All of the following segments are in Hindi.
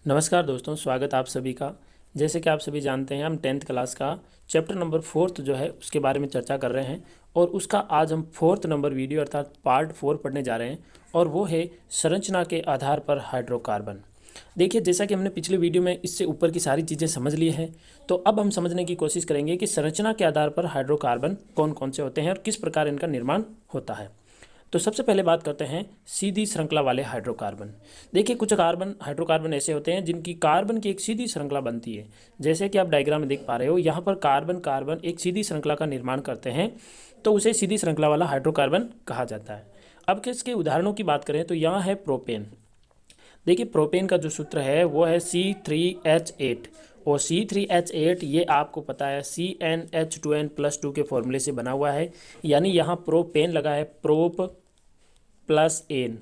नमस्कार दोस्तों, स्वागत आप सभी का। जैसे कि आप सभी जानते हैं, हम 10th क्लास का चैप्टर नंबर 4 जो है उसके बारे में चर्चा कर रहे हैं और उसका आज हम 4th नंबर वीडियो अर्थात पार्ट 4 पढ़ने जा रहे हैं और वो है संरचना के आधार पर हाइड्रोकार्बन। देखिए, जैसा कि हमने पिछले वीडियो में इससे ऊपर की सारी चीज़ें समझ ली हैं, तो अब हम समझने की कोशिश करेंगे कि संरचना के आधार पर हाइड्रोकार्बन कौन कौन से होते हैं और किस प्रकार इनका निर्माण होता है। तो सबसे पहले बात करते हैं सीधी श्रृंखला वाले हाइड्रोकार्बन। देखिए, कुछ हाइड्रोकार्बन ऐसे होते हैं जिनकी कार्बन की एक सीधी श्रृंखला बनती है। जैसे कि आप डायग्राम में देख पा रहे हो, यहाँ पर कार्बन कार्बन एक सीधी श्रृंखला का निर्माण करते हैं, तो उसे सीधी श्रृंखला वाला हाइड्रोकार्बन कहा जाता है। अब इसके उदाहरणों की बात करें तो यहाँ है प्रोपेन। देखिए, प्रोपेन का जो सूत्र है वो है C3H8 और C3H8 ये आपको पता है CnH2n+2 के फॉर्मूले से बना हुआ है। यानी यहाँ प्रोपेन लगा है, प्रोप प्लस एन,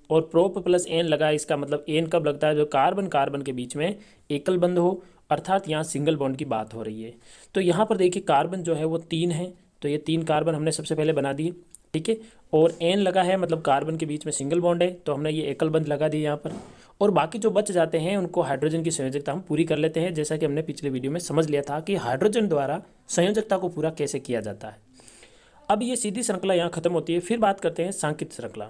और प्रोप प्लस एन लगा है। इसका मतलब एन कब लगता है? जो कार्बन कार्बन के बीच में एकल बंध हो, अर्थात यहाँ सिंगल बॉन्ड की बात हो रही है। तो यहाँ पर देखिए, कार्बन जो है वो 3 है, तो ये 3 कार्बन हमने सबसे पहले बना दिए, ठीक है। और एन लगा है, मतलब कार्बन के बीच में सिंगल बॉन्ड है, तो हमने ये एकल बंध लगा दिए यहाँ पर। और बाकी जो बच जाते हैं उनको हाइड्रोजन की संयोजकता हम पूरी कर लेते हैं, जैसा कि हमने पिछले वीडियो में समझ लिया था कि हाइड्रोजन द्वारा संयोजकता को पूरा कैसे किया जाता है। अब ये सीधी श्रृंखला यहाँ खत्म होती है। फिर बात करते हैं सांकित श्रृंखला।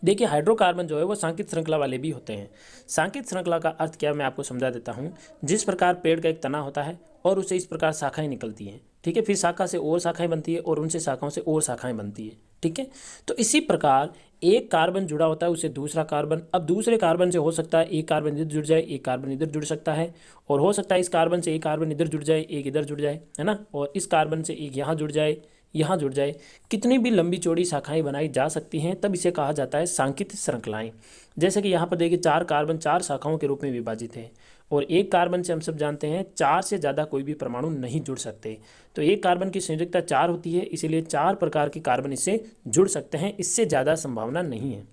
देखिए, हाइड्रोकार्बन जो है वो सांकित श्रृंखला वाले भी होते हैं। सांकित श्रृंखला का अर्थ क्या है, मैं आपको समझा देता हूँ। जिस प्रकार पेड़ का एक तना होता है और उससे इस प्रकार शाखाएं निकलती हैं, ठीक है, फिर शाखा से और शाखाएं बनती है और उनसे शाखाओं से और शाखाएं बनती है, ठीक है। तो इसी प्रकार एक कार्बन जुड़ा होता है उससे दूसरा कार्बन, अब दूसरे कार्बन से हो सकता है एक कार्बन इधर जुड़ जाए, एक कार्बन इधर जुड़ सकता है, और हो सकता है इस कार्बन से एक कार्बन इधर जुड़ जाए, एक इधर जुड़ जाए, है ना, और इस कार्बन से एक यहाँ जुड़ जाए, यहाँ जुड़ जाए। कितनी भी लंबी चौड़ी शाखाएं बनाई जा सकती हैं, तब इसे कहा जाता है सांकित श्रृंखलाएं। जैसे कि यहाँ पर देखिए, 4 कार्बन 4 शाखाओं के रूप में विभाजित है और एक कार्बन से हम सब जानते हैं 4 से ज़्यादा कोई भी परमाणु नहीं जुड़ सकते। तो एक कार्बन की संयोजकता 4 होती है, इसीलिए 4 प्रकार के कार्बन इससे जुड़ सकते हैं, इससे ज़्यादा संभावना नहीं है।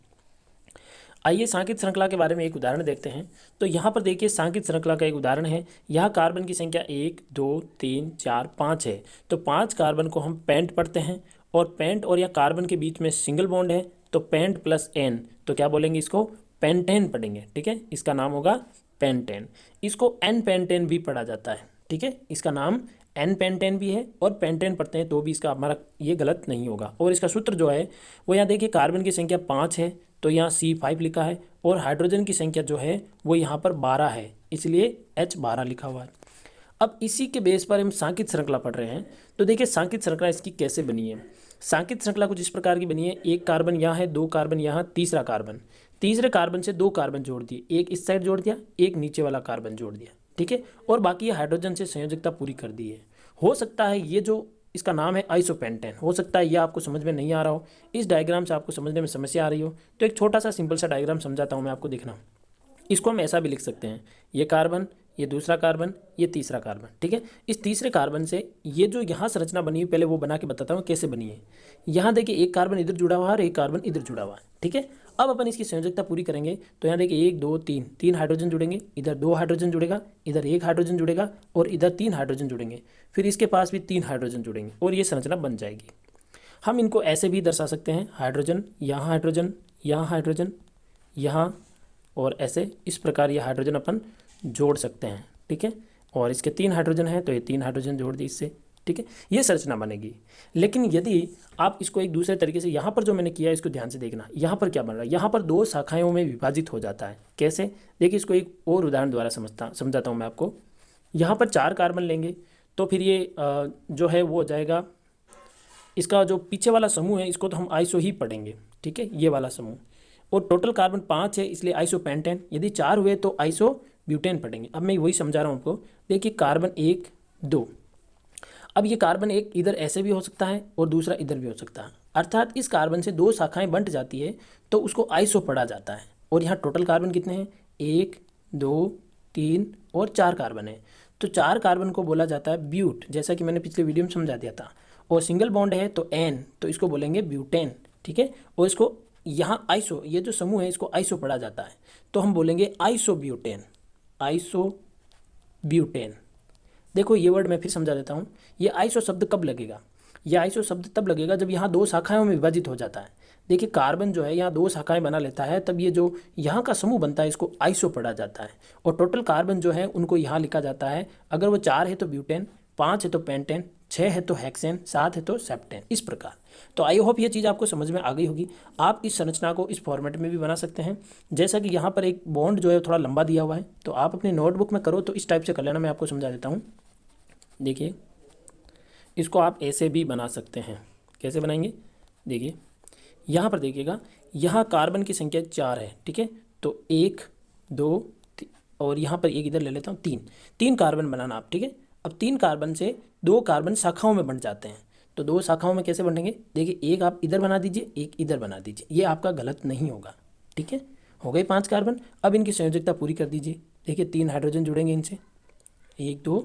आइए सांकित श्रृंखला के बारे में एक उदाहरण देखते हैं। तो यहाँ पर देखिए, सांकित श्रृंखला का एक उदाहरण है। यहाँ कार्बन की संख्या 1 2 3 4 5 है, तो 5 कार्बन को हम पेंट पढ़ते हैं, और पेंट और या कार्बन के बीच में सिंगल बॉन्ड है, तो पेंट प्लस एन, तो क्या बोलेंगे? इसको पेंटेन पढ़ेंगे, ठीक है। इसका नाम होगा पेंटेन। इसको एन पेंटेन भी पढ़ा जाता है, ठीक है। इसका नाम एन पेंटेन भी है और पेंटेन पढ़ते हैं तो भी इसका हमारा ये गलत नहीं होगा। और इसका सूत्र जो है वो यहाँ देखिए, कार्बन की संख्या 5 है तो यहाँ C5 लिखा है, और हाइड्रोजन की संख्या जो है वो यहाँ पर 12 है, इसलिए H12 लिखा हुआ है। अब इसी के बेस पर हम सांकित श्रृंखला पढ़ रहे हैं। तो देखिए, सांकित श्रृंखला इसकी कैसे बनी है। सांकित श्रृंखला कुछ इस प्रकार की बनी है। एक कार्बन यहाँ है, 2 कार्बन यहाँ, तीसरा कार्बन, तीसरे कार्बन से 2 कार्बन जोड़ दिए, एक इस साइड जोड़ दिया, एक नीचे वाला कार्बन जोड़ दिया, ठीक है। और बाकी ये हाइड्रोजन से संयोजकता पूरी कर दी है। हो सकता है ये जो इसका नाम है आइसोपेंटेन, हो सकता है ये आपको समझ में नहीं आ रहा हो, इस डायग्राम से आपको समझने में समस्या आ रही हो, तो एक छोटा सा सिंपल सा डायग्राम समझाता हूँ मैं आपको, देखना। इसको हम ऐसा भी लिख सकते हैं, ये कार्बन, ये दूसरा कार्बन, ये तीसरा कार्बन, ठीक है। इस तीसरे कार्बन से ये जो यहाँ संरचना बनी है, पहले वो बना के बताता हूँ कैसे बनी है। यहाँ देखिए, एक कार्बन इधर जुड़ा हुआ है और एक कार्बन इधर जुड़ा हुआ है, ठीक है। अब अपन इसकी संयोजकता पूरी करेंगे, तो यहाँ देखिए 1 2 3 3 हाइड्रोजन जुड़ेंगे, इधर 2 हाइड्रोजन जुड़ेगा, इधर 1 हाइड्रोजन जुड़ेगा, और इधर 3 हाइड्रोजन जुड़ेंगे, फिर इसके पास भी 3 हाइड्रोजन जुड़ेंगे, और ये संरचना बन जाएगी। हम इनको ऐसे भी दर्शा सकते हैं, हाइड्रोजन यहाँ, हाइड्रोजन यहाँ, हाइड्रोजन यहाँ, और ऐसे इस प्रकार ये हाइड्रोजन अपन जोड़ सकते हैं, ठीक है। और इसके 3 हाइड्रोजन हैं तो ये 3 हाइड्रोजन जोड़ दी इससे, ठीक है, ये संरचना बनेगी। लेकिन यदि आप इसको एक दूसरे तरीके से, यहाँ पर जो मैंने किया है इसको ध्यान से देखना, यहाँ पर क्या बन रहा है, यहाँ पर 2 शाखाओं में विभाजित हो जाता है। कैसे? देखिए, इसको एक और उदाहरण द्वारा समझाता हूँ मैं आपको। यहाँ पर 4 कार्बन लेंगे तो फिर ये जो है वो हो जाएगा, इसका जो पीछे वाला समूह है इसको तो हम आइसो ही पढ़ेंगे, ठीक है, ये वाला समूह। और टोटल कार्बन 5 है, इसलिए आइसोपेंटेन। यदि 4 हुए तो आइसो ब्यूटेन पढ़ेंगे। अब मैं वही समझा रहा हूँ आपको। देखिए, कार्बन 1 2, अब ये कार्बन एक इधर ऐसे भी हो सकता है और दूसरा इधर भी हो सकता है, अर्थात इस कार्बन से 2 शाखाएं बंट जाती है तो उसको आइसो पढ़ा जाता है। और यहाँ टोटल कार्बन कितने हैं? 1 2 3 और 4 कार्बन है, तो 4 कार्बन को बोला जाता है ब्यूट, जैसा कि मैंने पिछले वीडियो में समझा दिया था। और सिंगल बॉन्ड है तो एन, तो इसको बोलेंगे ब्यूटेन, ठीक है। और इसको यहाँ आइसो, ये जो समूह है इसको आइसो पढ़ा जाता है, तो हम बोलेंगे आइसो ब्यूटेन, आइसो ब्यूटेन। देखो, ये वर्ड मैं फिर समझा देता हूँ। ये आइसो शब्द कब लगेगा? ये आइसो शब्द तब लगेगा जब यहाँ 2 शाखाओं में विभाजित हो जाता है। देखिए कार्बन जो है यहाँ 2 शाखाएं बना लेता है, तब ये जो यहाँ का समूह बनता है इसको आइसो पढ़ा जाता है। और टोटल कार्बन जो है उनको यहाँ लिखा जाता है, अगर वो 4 है तो ब्यूटेन, 5 है तो पेंटेन, 6 है तो हेक्सेन, 7 है तो सेप्टेन, इस प्रकार। तो आई होप ये चीज़ आपको समझ में आ गई होगी। आप इस संरचना को इस फॉर्मेट में भी बना सकते हैं। जैसा कि यहाँ पर एक बॉन्ड जो है थोड़ा लंबा दिया हुआ है, तो आप अपनी नोटबुक में करो तो इस टाइप से कर लेना, मैं आपको समझा देता हूँ। देखिए इसको आप ऐसे भी बना सकते हैं। कैसे बनाएंगे? देखिए यहाँ पर देखिएगा, यहाँ कार्बन की संख्या 4 है, ठीक है। तो 1 2 और यहाँ पर एक इधर ले लेता हूँ, 3 कार्बन बनाना आप, ठीक है। अब 3 कार्बन से 2 कार्बन शाखाओं में बन जाते हैं। तो 2 शाखाओं में कैसे बनेंगे? देखिए एक आप इधर बना दीजिए, एक इधर बना दीजिए, ये आपका गलत नहीं होगा, ठीक है। हो गए 5 कार्बन। अब इनकी संयोजकता पूरी कर दीजिए। देखिए 3 हाइड्रोजन जुड़ेंगे इनसे, 1 2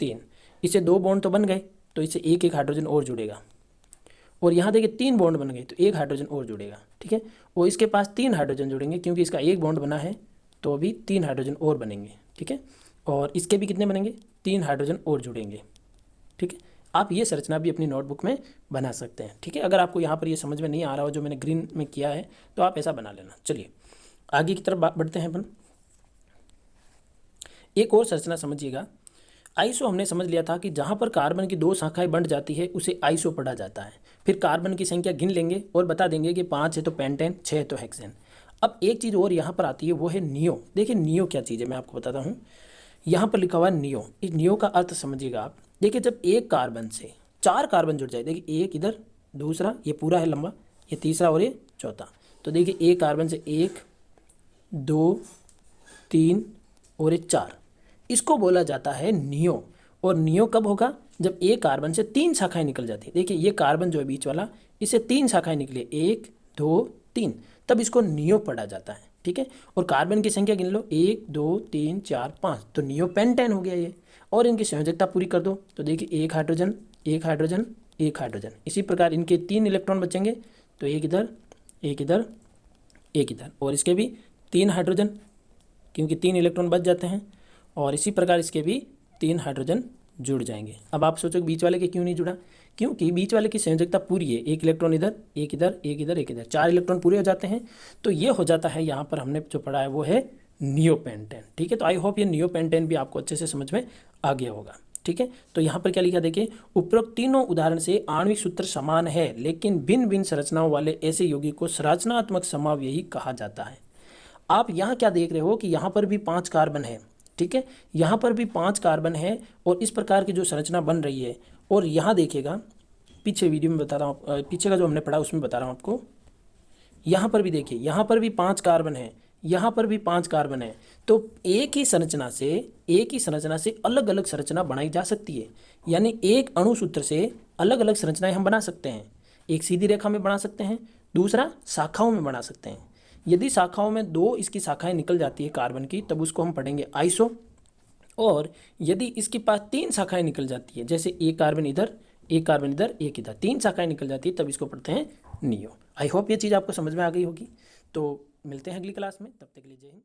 3, इससे 2 बॉन्ड तो बन गए, तो इससे एक हाइड्रोजन और जुड़ेगा। और यहाँ देखिए 3 बॉन्ड बन गए, तो 1 हाइड्रोजन और जुड़ेगा, ठीक है। और इसके पास 3 हाइड्रोजन जुड़ेंगे, क्योंकि इसका 1 बॉन्ड बना है, तो अभी 3 हाइड्रोजन और बनेंगे, ठीक है। और इसके भी कितने बनेंगे? 3 हाइड्रोजन और जुड़ेंगे, ठीक है। आप ये संरचना भी अपनी नोटबुक में बना सकते हैं, ठीक है। अगर आपको यहाँ पर ये समझ में नहीं आ रहा हो जो मैंने ग्रीन में किया है, तो आप ऐसा बना लेना। चलिए आगे की तरफ बढ़ते हैं अपन। एक और संरचना समझिएगा। आइसो हमने समझ लिया था कि जहाँ पर कार्बन की 2 शाखाएं बंट जाती है उसे आइसो पढ़ा जाता है। फिर कार्बन की संख्या गिन लेंगे और बता देंगे कि 5 है तो पेंटेन, 6 है तो हेक्सेन। अब एक चीज़ और यहाँ पर आती है, वो है नियो। देखिए नियो क्या चीज़ है, मैं आपको बताता हूँ। यहाँ पर लिखा हुआ है नियो। इस नियो का अर्थ समझिएगा आप। देखिए जब एक कार्बन से 4 कार्बन जुड़ जाए, देखिए एक इधर, दूसरा ये पूरा है लंबा, ये तीसरा और ये चौथा। तो देखिए एक कार्बन से 1 2 3 और ये 4, इसको बोला जाता है नियो। और नियो कब होगा? जब एक कार्बन से 3 शाखाएं निकल जाती है। देखिए ये कार्बन जो है बीच वाला, इससे 3 शाखाएं निकली, 1 2 3, तब इसको नियो पढ़ा जाता है, ठीक है। और कार्बन की संख्या गिन लो, 1 2 3 4 5, तो नियो पेंटेन हो गया ये। और इनकी संयोजकता पूरी कर दो, तो देखिए 1 हाइड्रोजन 1 हाइड्रोजन 1 हाइड्रोजन। इसी प्रकार इनके 3 इलेक्ट्रॉन बचेंगे, तो एक इधर एक इधर एक इधर। और इसके भी 3 हाइड्रोजन, क्योंकि 3 इलेक्ट्रॉन बच जाते हैं। और इसी प्रकार इसके भी 3 हाइड्रोजन जुड़ जाएंगे। अब आप सोचो बीच वाले के क्यों नहीं जुड़ा? क्योंकि बीच वाले की संयोजकता पूरी है, एक इलेक्ट्रॉन इधर एक इधर एक इधर एक इधर, 4 इलेक्ट्रॉन पूरे हो जाते हैं। तो ये हो जाता है, यहाँ पर हमने जो पढ़ा है वो है नियोपेंटेन, ठीक है। तो आई होप ये नियोपेंटेन भी आपको अच्छे से समझ में आ गया होगा, ठीक है। तो यहाँ पर क्या लिखा देखिए, उपरोक्त तीनों उदाहरण से आणविक सूत्र समान है, लेकिन भिन्न भिन्न संरचनाओं वाले ऐसे यौगिक को संरचनात्मक समव्ययी कहा जाता है। आप यहाँ क्या देख रहे हो कि यहाँ पर भी 5 कार्बन है, ठीक है, यहाँ पर भी 5 कार्बन है, और इस प्रकार की जो संरचना बन रही है। और यहाँ देखिएगा, पीछे वीडियो में बता रहा हूँ, पीछे का जो हमने पढ़ा उसमें बता रहा हूँ आपको। यहाँ पर भी देखिए, यहाँ पर भी 5 कार्बन है, यहाँ पर भी 5 कार्बन है। तो एक ही संरचना से अलग अलग संरचना बनाई जा सकती है। यानी एक अणुसूत्र से अलग अलग संरचनाएं हम बना सकते हैं। एक सीधी रेखा में बना सकते हैं, दूसरा शाखाओं में बना सकते हैं। यदि शाखाओं में 2 इसकी शाखाएं निकल जाती है कार्बन की, तब उसको हम पढ़ेंगे आइसो। और यदि इसके पास 3 शाखाएं निकल जाती है, जैसे एक कार्बन इधर एक कार्बन इधर एक इधर, 3 शाखाएं निकल जाती है, तब इसको पढ़ते हैं नियो। आई होप ये चीज़ आपको समझ में आ गई होगी। तो मिलते हैं अगली क्लास में, तब तक के लिए जय हिंद।